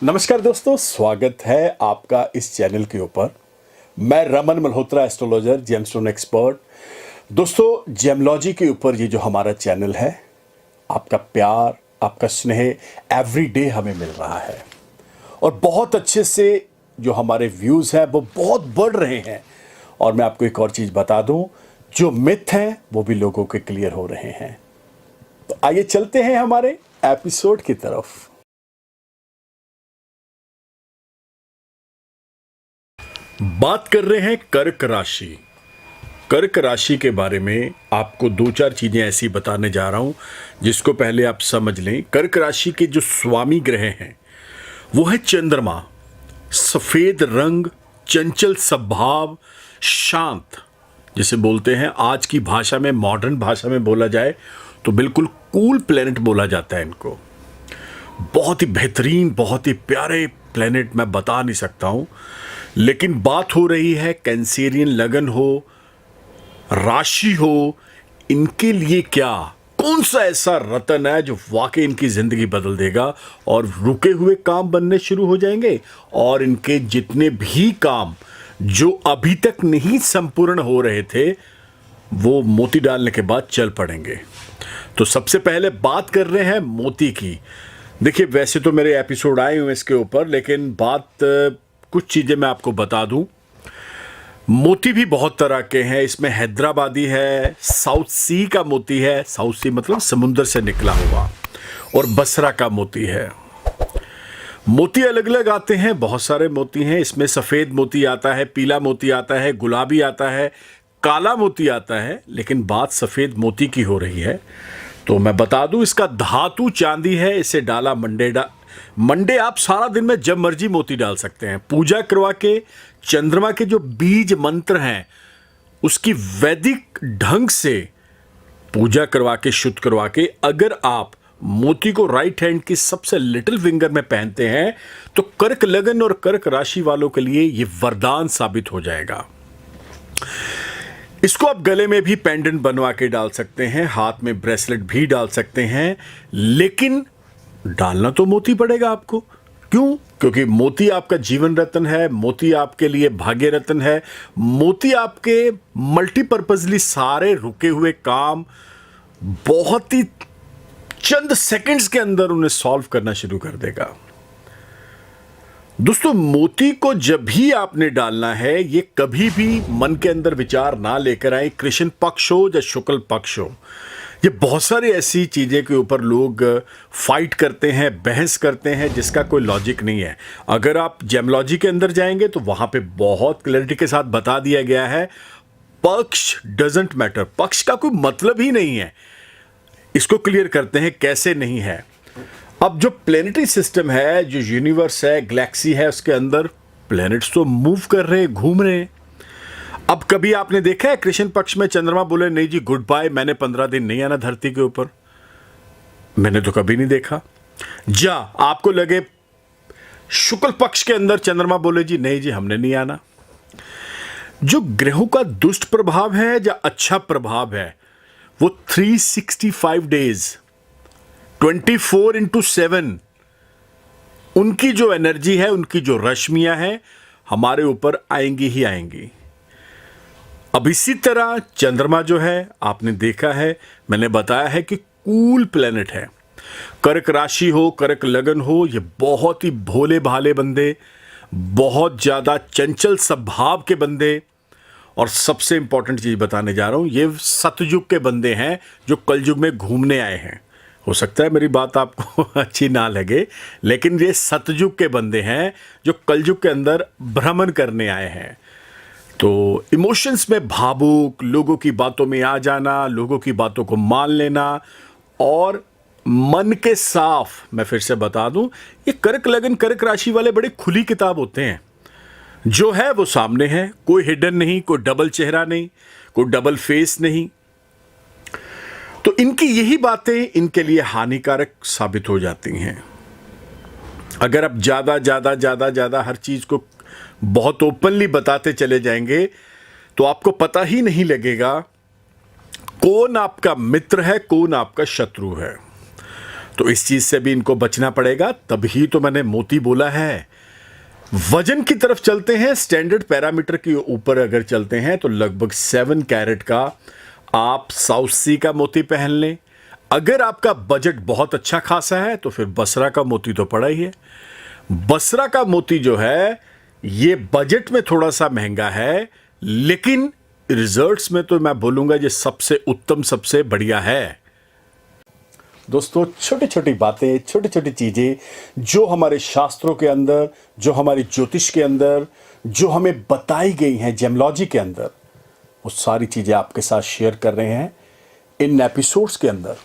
नमस्कार दोस्तों, स्वागत है आपका इस चैनल के ऊपर। मैं Raman Malhotra, astrologer, gemstone expert. दोस्तों, जेमलॉजी के ऊपर ये जो हमारा चैनल है, आपका प्यार, आपका स्नेह एवरी डे हमें मिल रहा है और बहुत अच्छे से जो हमारे व्यूज़ हैं वो बहुत बढ़ रहे हैं। और मैं आपको एक और चीज़ बता दूं, जो मिथ हैं वो भी लोगों के क्लियर हो रहे हैं। तो आइए चलते हैं हमारे एपिसोड की तरफ। बात कर रहे हैं कर्क राशि। कर्क राशि के बारे में आपको दो चार चीजें ऐसी बताने जा रहा हूं जिसको पहले आप समझ लें। कर्क राशि के जो स्वामी ग्रह हैं वो है चंद्रमा। सफेद रंग, चंचल स्वभाव, शांत, जिसे बोलते हैं आज की भाषा में, मॉडर्न भाषा में बोला जाए तो बिल्कुल कूल प्लेनेट बोला जाता है इनको। बहुत ही बेहतरीन, बहुत ही प्यारे प्लेनेट, मैं बता नहीं सकता हूं। लेकिन बात हो रही है कैंसेरियन लगन हो, राशि हो, इनके लिए क्या, कौन सा ऐसा रतन है जो वाकई इनकी जिंदगी बदल देगा और रुके हुए काम बनने शुरू हो जाएंगे और इनके जितने भी काम जो अभी तक नहीं संपूर्ण हो रहे थे वो मोती डालने के बाद चल पड़ेंगे। तो सबसे पहले बात कर रहे हैं मोती की। देखिए, वैसे तो मेरे एपिसोड आए हुए इसके ऊपर, लेकिन बात कुछ चीज़ें मैं आपको बता दूं। मोती भी बहुत तरह के हैं। इसमें हैदराबादी है, साउथ सी का मोती है, साउथ सी मतलब समुद्र से निकला हुआ, और बसरा का मोती है। मोती अलग अलग आते हैं, बहुत सारे मोती हैं। इसमें सफ़ेद मोती आता है, पीला मोती आता है, गुलाबी आता है, काला मोती आता है, लेकिन बात सफ़ेद मोती की हो रही है। तो मैं बता दूं, इसका धातु चांदी है। इसे डाला मंडे आप सारा दिन में जब मर्जी मोती डाल सकते हैं। पूजा करवा के चंद्रमा के जो बीज मंत्र हैं उसकी वैदिक ढंग से पूजा करवा के, शुद्ध करवा के, अगर आप मोती को राइट हैंड की सबसे लिटिल फिंगर में पहनते हैं तो कर्क लगन और कर्क राशि वालों के लिए यह वरदान साबित हो जाएगा। इसको आप गले में भी पेंडेंट बनवा के डाल सकते हैं, हाथ में ब्रेसलेट भी डाल सकते हैं, लेकिन डालना तो मोती पड़ेगा आपको। क्यों? क्योंकि मोती आपका जीवन रत्न है, मोती आपके लिए भाग्य रत्न है, मोती आपके मल्टीपर्पजली सारे रुके हुए काम बहुत ही चंद सेकंड्स के अंदर उन्हें सॉल्व करना शुरू कर देगा। दोस्तों, मोती को जब भी आपने डालना है, ये कभी भी मन के अंदर विचार ना लेकर आए, कृष्ण पक्ष हो या शुक्ल पक्ष हो। ये बहुत सारी ऐसी चीज़ें के ऊपर लोग फाइट करते हैं, बहस करते हैं, जिसका कोई लॉजिक नहीं है। अगर आप जेमलॉजी के अंदर जाएंगे तो वहाँ पे बहुत क्लैरिटी के साथ बता दिया गया है, पक्ष डजंट मैटर, पक्ष का कोई मतलब ही नहीं है। इसको क्लियर करते हैं कैसे नहीं है। अब जो प्लेनेटरी सिस्टम है, जो यूनिवर्स है, गैलेक्सी है, उसके अंदर प्लैनेट्स तो मूव कर रहे हैं, घूम रहे हैं। अब कभी आपने देखा है कृष्ण पक्ष में चंद्रमा बोले नहीं जी गुड बाय, मैंने 15 दिन नहीं आना धरती के ऊपर? मैंने तो कभी नहीं देखा। जा आपको लगे शुक्ल पक्ष के अंदर चंद्रमा बोले जी नहीं जी हमने नहीं आना। जो ग्रहों का दुष्ट प्रभाव है या अच्छा प्रभाव है, वो 365 डेज 24/7 उनकी जो एनर्जी है, उनकी जो रश्मियां हैं हमारे ऊपर आएंगी ही आएंगी। अब इसी तरह चंद्रमा जो है, आपने देखा है, मैंने बताया है कि कूल प्लेनेट है। कर्क राशि हो, कर्क लगन हो, ये बहुत ही भोले भाले बंदे, बहुत ज़्यादा चंचल स्वभाव के बंदे, और सबसे इंपॉर्टेंट चीज़ बताने जा रहा हूँ, ये सतयुग के बंदे हैं जो कलयुग में घूमने आए हैं। हो सकता है मेरी बात आपको अच्छी ना लगे, लेकिन ये सतयुग के बंदे हैं जो कलयुग के अंदर भ्रमण करने आए हैं। तो इमोशंस में भावुक, लोगों की बातों में आ जाना, लोगों की बातों को मान लेना, और मन के साफ। मैं फिर से बता दूं, ये कर्क लगन कर्क राशि वाले बड़े खुली किताब होते हैं। जो है वो सामने है, कोई हिडन नहीं, कोई डबल चेहरा नहीं, कोई डबल फेस नहीं। तो इनकी यही बातें इनके लिए हानिकारक साबित हो जाती हैं। अगर आप ज़्यादा हर चीज़ को बहुत ओपनली बताते चले जाएंगे तो आपको पता ही नहीं लगेगा कौन आपका मित्र है, कौन आपका शत्रु है। तो इस चीज से भी इनको बचना पड़ेगा, तभी तो मैंने मोती बोला है। वजन की तरफ चलते हैं, स्टैंडर्ड पैरामीटर के ऊपर अगर चलते हैं तो लगभग 7 कैरेट का आप साउथ सी का मोती पहन लें। अगर आपका बजट बहुत अच्छा खासा है तो फिर बसरा का मोती तो पड़ा ही है। बसरा का मोती जो है ये बजट में थोड़ा सा महंगा है, लेकिन रिजल्ट्स में तो मैं बोलूंगा ये सबसे उत्तम, सबसे बढ़िया है। दोस्तों, छोटी छोटी बातें, छोटी छोटी चीज़ें जो हमारे शास्त्रों के अंदर, जो हमारी ज्योतिष के अंदर, जो हमें बताई गई हैं जेमोलॉजी के अंदर, वो सारी चीज़ें आपके साथ शेयर कर रहे हैं इन एपिसोड्स के अंदर।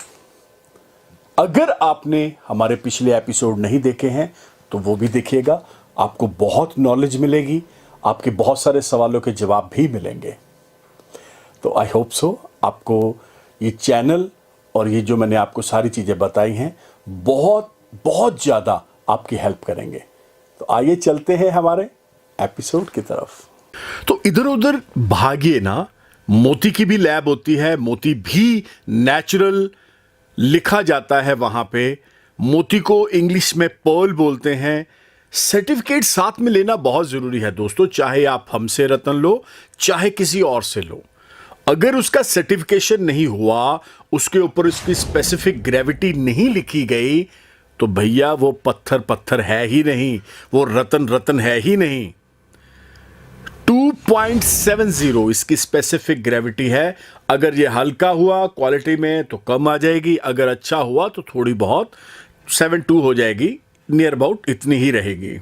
अगर आपने हमारे पिछले एपिसोड नहीं देखे हैं तो वो भी देखिएगा, आपको बहुत नॉलेज मिलेगी, आपके बहुत सारे सवालों के जवाब भी मिलेंगे। तो आई होप सो आपको ये चैनल और ये जो मैंने आपको सारी चीज़ें बताई हैं बहुत बहुत ज़्यादा आपकी हेल्प करेंगे। तो आइए चलते हैं हमारे एपिसोड की तरफ। तो इधर उधर भागिए ना, मोती की भी लैब होती है, मोती भी नेचुरल लिखा जाता है वहाँ पे। मोती को इंग्लिश में पर्ल बोलते हैं। सर्टिफिकेट साथ में लेना बहुत ज़रूरी है दोस्तों, चाहे आप हमसे रतन लो, चाहे किसी और से लो। अगर उसका सर्टिफिकेशन नहीं हुआ, उसके ऊपर उसकी स्पेसिफिक ग्रेविटी नहीं लिखी गई, तो भैया वो पत्थर पत्थर है ही नहीं, वो रतन रतन है ही नहीं। 2.70 इसकी स्पेसिफिक ग्रेविटी है। अगर ये हल्का हुआ क्वालिटी में तो कम आ जाएगी, अगर अच्छा हुआ तो थोड़ी बहुत 7.2 हो जाएगी, नियर अबाउट इतनी ही रहेगी।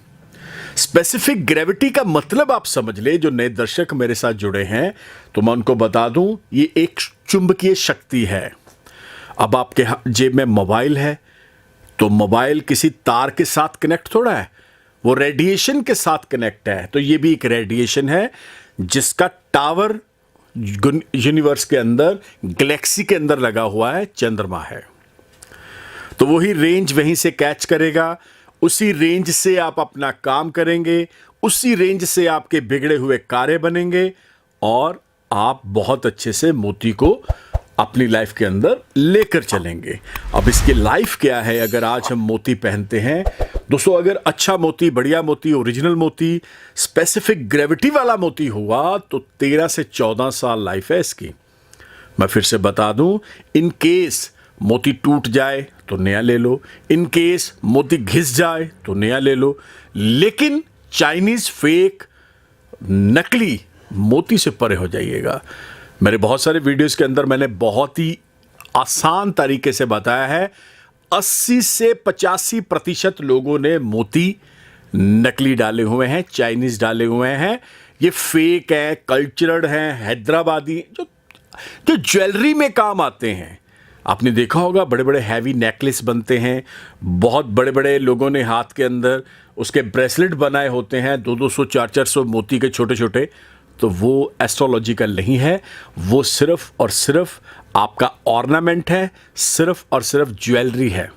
स्पेसिफिक ग्रेविटी का मतलब आप समझ ले, जो नए दर्शक मेरे साथ जुड़े हैं तो मैं उनको बता दूं, ये एक चुंबकीय शक्ति है। अब आपके जेब में मोबाइल है तो मोबाइल किसी तार के साथ कनेक्ट थोड़ा है, वो रेडिएशन के साथ कनेक्ट है। तो ये भी एक रेडिएशन है जिसका टावर यूनिवर्स के अंदर, गैलेक्सी के अंदर लगा हुआ है, चंद्रमा है। तो वही रेंज वहीं से कैच करेगा, उसी रेंज से आप अपना काम करेंगे, उसी रेंज से आपके बिगड़े हुए कार्य बनेंगे और आप बहुत अच्छे से मोती को अपनी लाइफ के अंदर लेकर चलेंगे। अब इसकी लाइफ क्या है अगर आज हम मोती पहनते हैं दोस्तों? अगर अच्छा मोती, बढ़िया मोती, ओरिजिनल मोती, स्पेसिफिक ग्रेविटी वाला मोती हुआ तो 13 से 14 साल लाइफ है इसकी। मैं फिर से बता दूं, इन केस मोती टूट जाए तो नया ले लो, इन केस मोती घिस जाए तो नया ले लो, लेकिन चाइनीज फेक नकली मोती से परे हो जाइएगा। मेरे बहुत सारे वीडियोस के अंदर मैंने बहुत ही आसान तरीके से बताया है, 80 से 85% लोगों ने मोती नकली डाले हुए हैं, चाइनीज डाले हुए हैं, ये फेक है, कल्चरड हैं, हैदराबादी जो ज्वेलरी में काम आते हैं। आपने देखा होगा बड़े बड़े हैवी नेकलेस बनते हैं, बहुत बड़े बड़े लोगों ने हाथ के अंदर उसके ब्रेसलेट बनाए होते हैं, 200 400 मोती के छोटे छोटे। तो वो एस्ट्रोलॉजिकल नहीं है, वो सिर्फ और सिर्फ आपका ऑर्नामेंट है, सिर्फ और सिर्फ ज्वेलरी है।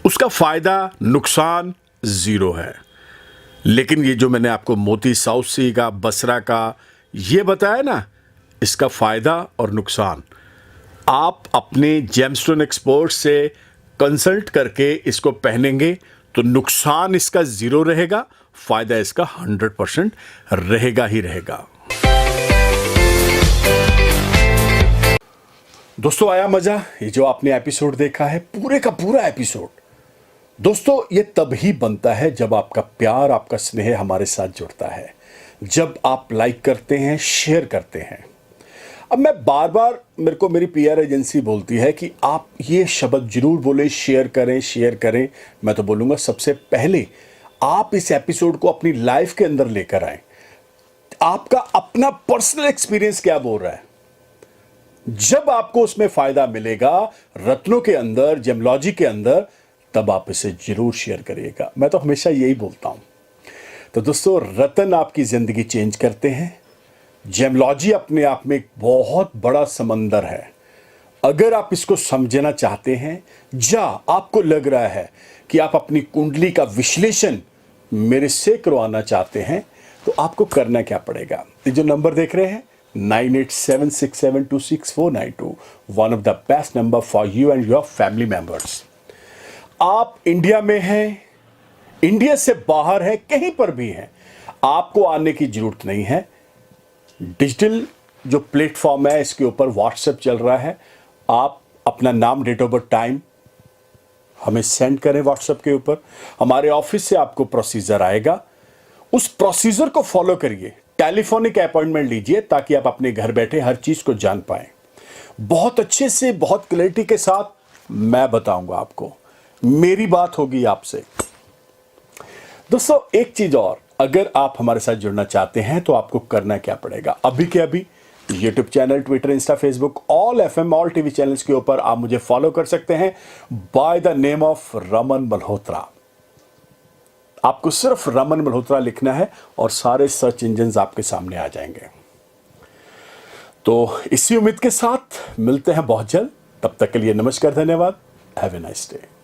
उसका फ़ायदा नुकसान ज़ीरो है। लेकिन ये जो मैंने आपको मोती साउथ सी का, बसरा का ये बताया ना, इसका फ़ायदा और नुकसान आप अपने जेमस्टोन एक्सपर्ट से कंसल्ट करके इसको पहनेंगे तो नुकसान इसका ज़ीरो रहेगा, फ़ायदा इसका 100% रहेगा ही रहेगा। दोस्तों, आया मज़ा? ये जो आपने एपिसोड देखा है, पूरे का पूरा एपिसोड दोस्तों, ये तब ही बनता है जब आपका प्यार, आपका स्नेह हमारे साथ जुड़ता है, जब आप लाइक करते हैं, शेयर करते हैं। अब मैं बार बार, मेरे को मेरी पीआर एजेंसी बोलती है कि आप ये शब्द जरूर बोले, शेयर करें, शेयर करें। मैं तो बोलूँगा सबसे पहले आप इस एपिसोड को अपनी लाइफ के अंदर लेकर आएं। आपका अपना पर्सनल एक्सपीरियंस क्या बोल रहा है, जब आपको उसमें फ़ायदा मिलेगा रत्नों के अंदर, जेमोलॉजी के अंदर, तब आप इसे जरूर शेयर करिएगा। मैं तो हमेशा यही बोलता हूँ। तो दोस्तों, रत्न आपकी ज़िंदगी चेंज करते हैं। जेमोलॉजी अपने आप में एक बहुत बड़ा समंदर है। अगर आप इसको समझना चाहते हैं, या आपको लग रहा है कि आप अपनी कुंडली का विश्लेषण मेरे से करवाना चाहते हैं, तो आपको करना क्या पड़ेगा? ये जो नंबर देख रहे हैं 9876726492, one of the best number for you and your family members. आप इंडिया में हैं, इंडिया से बाहर है, कहीं पर भी हैं, आपको आने की जरूरत नहीं है। डिजिटल जो प्लेटफॉर्म है इसके ऊपर व्हाट्सएप चल रहा है। आप अपना नाम, डेट ऑफ बर्थ, टाइम हमें सेंड करें व्हाट्सएप के ऊपर। हमारे ऑफिस से आपको प्रोसीजर आएगा, उस प्रोसीजर को फॉलो करिए। टेलीफोनिक अपॉइंटमेंट लीजिए ताकि आप अपने घर बैठे हर चीज को जान पाएं। बहुत अच्छे से, बहुत क्लैरिटी के साथ मैं बताऊंगा आपको, मेरी बात होगी आपसे। दोस्तों एक चीज और, अगर आप हमारे साथ जुड़ना चाहते हैं तो आपको करना क्या पड़ेगा? अभी के अभी YouTube channel, Twitter, Insta, Facebook, all FM, all TV channels के ऊपर आप मुझे फॉलो कर सकते हैं by the name of Raman Malhotra. आपको सिर्फ रमन मल्होत्रा लिखना है और सारे सर्च इंजन्स आपके सामने आ जाएंगे। तो इसी उम्मीद के साथ मिलते हैं बहुत जल्द। तब तक के लिए नमस्कार, धन्यवाद। Have a nice day.